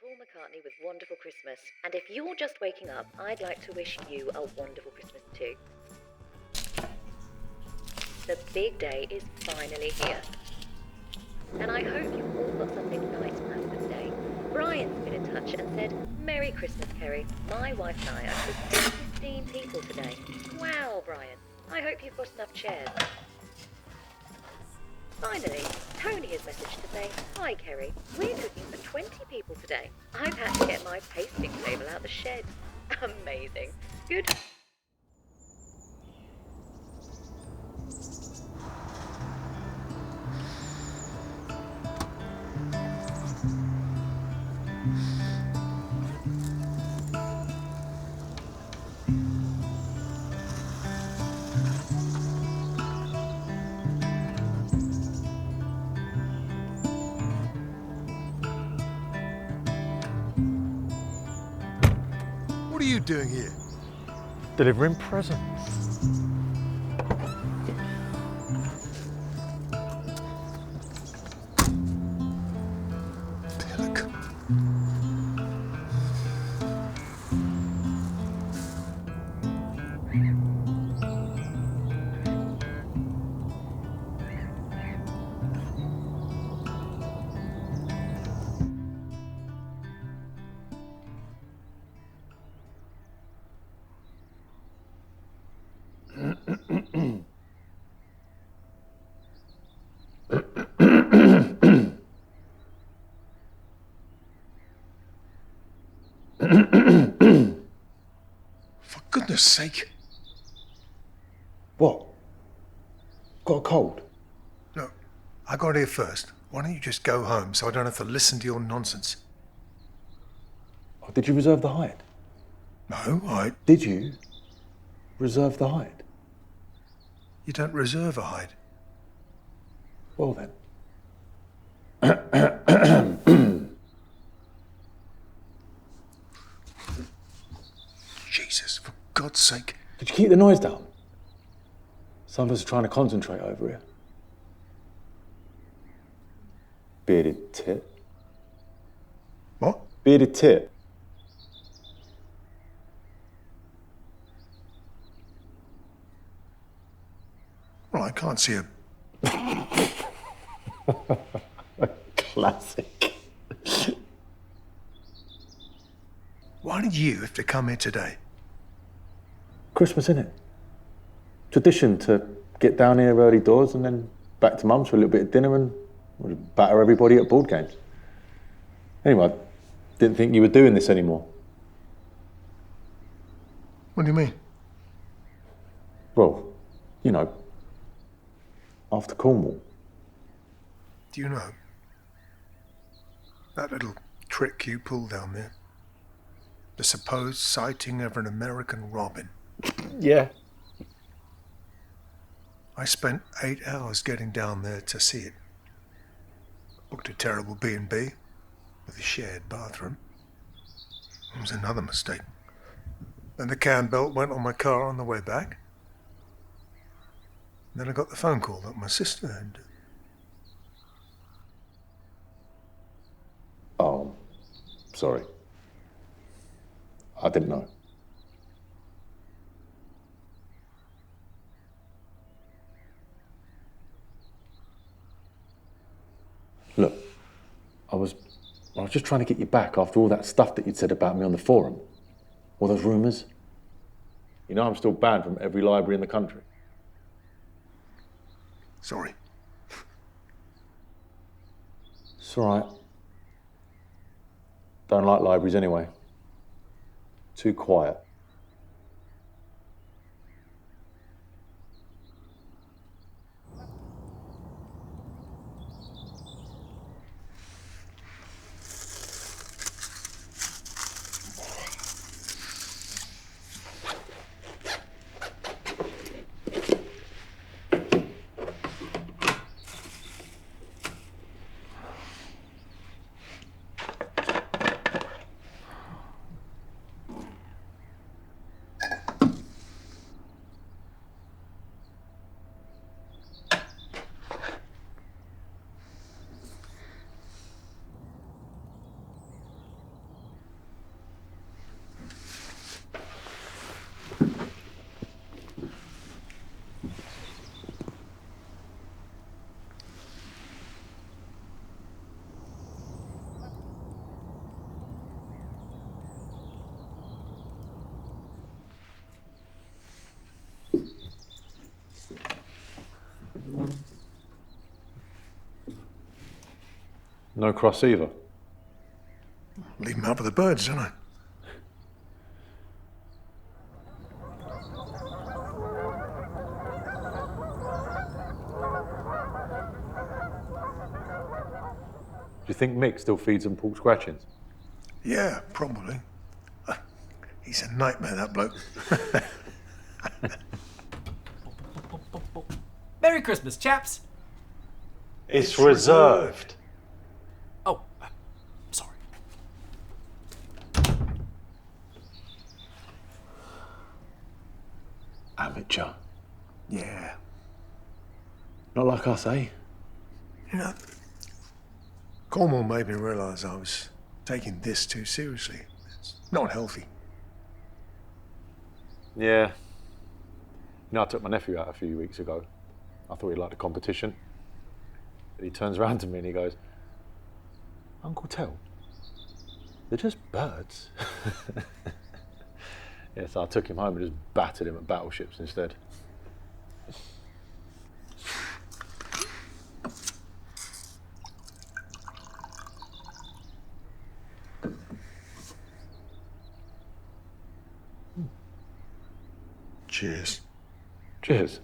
Paul McCartney with Wonderful Christmas. And if you're just waking up, I'd like to wish you a wonderful Christmas too. The big day is finally here. And I hope you've all got something nice planned for today. Brian's been in touch and said, Merry Christmas, Kerry. My wife and I are cooking 15 people today. Wow, Brian. I hope you've got enough chairs. Finally, Tony has messaged to say, Hi, Kerry. We're cooking for 20 people today. I've had to get my pasting table out the shed. Amazing. Good. What are you doing here? Delivering presents. Look. For goodness sake. What? Got a cold? No, I got here first. Why don't you just go home so I don't have to listen to your nonsense? Oh, did you reserve the hide? No, Did you reserve the hide? You don't reserve a hide. Well then. Jesus, for God's sake. Could you keep the noise down? Some of us are trying to concentrate over here. Bearded tit. What? Bearded tit. Well, I can't see a... Classic. Why did you have to come here today? Christmas, innit? Tradition to get down here early doors and then back to mum's for a little bit of dinner and we'll batter everybody at board games. Anyway, I didn't think you were doing this anymore. What do you mean? Well, you know, after Cornwall. Do you know? That little trick you pulled down there. The supposed sighting of an American robin. Yeah. I spent 8 hours getting down there to see it. Booked a terrible B&B with a shared bathroom. It was another mistake. Then the cam belt went on my car on the way back. Then I got the phone call that my sister had. Oh, sorry. I didn't know. Look, I was just trying to get you back after all that stuff that you'd said about me on the forum. All those rumours. You know I'm still banned from every library in the country. Sorry. It's all right. Don't like libraries anyway. Too quiet. No cross either. Leave them out for the birds, don't I? Do you think Mick still feeds them pork scratchings? Yeah, probably. He's a nightmare, that bloke. Merry Christmas, chaps! It's reserved. Oh, sorry. Amateur. Yeah. Not like us, eh? You know, Cornwall made me realise I was taking this too seriously. It's not healthy. Yeah. You know, I took my nephew out a few weeks ago. I thought he'd like the competition. But he turns around to me and he goes, Uncle Tell, they're just birds. Yeah, so I took him home and just battered him at battleships instead. Cheers. Cheers.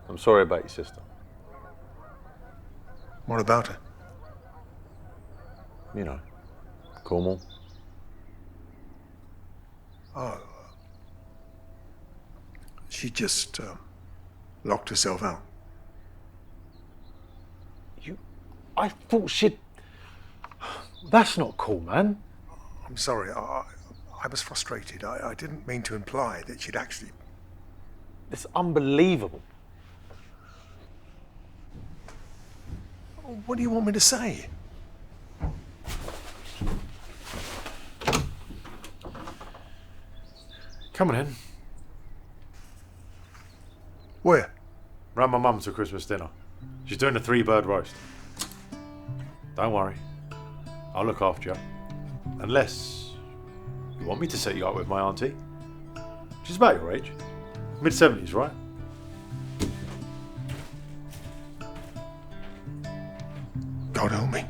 I'm sorry about your sister. What about her? You know, Cornwall. Oh. She just locked herself out. I thought she'd... That's not cool, man. I'm sorry, I was frustrated. I didn't mean to imply that she'd actually... It's unbelievable. What do you want me to say? Come on in. Where? Round my mum's for Christmas dinner. She's doing a 3-bird roast. Don't worry. I'll look after you. Unless you want me to set you up with my auntie. She's about your age. Mid-70s, right? God help me.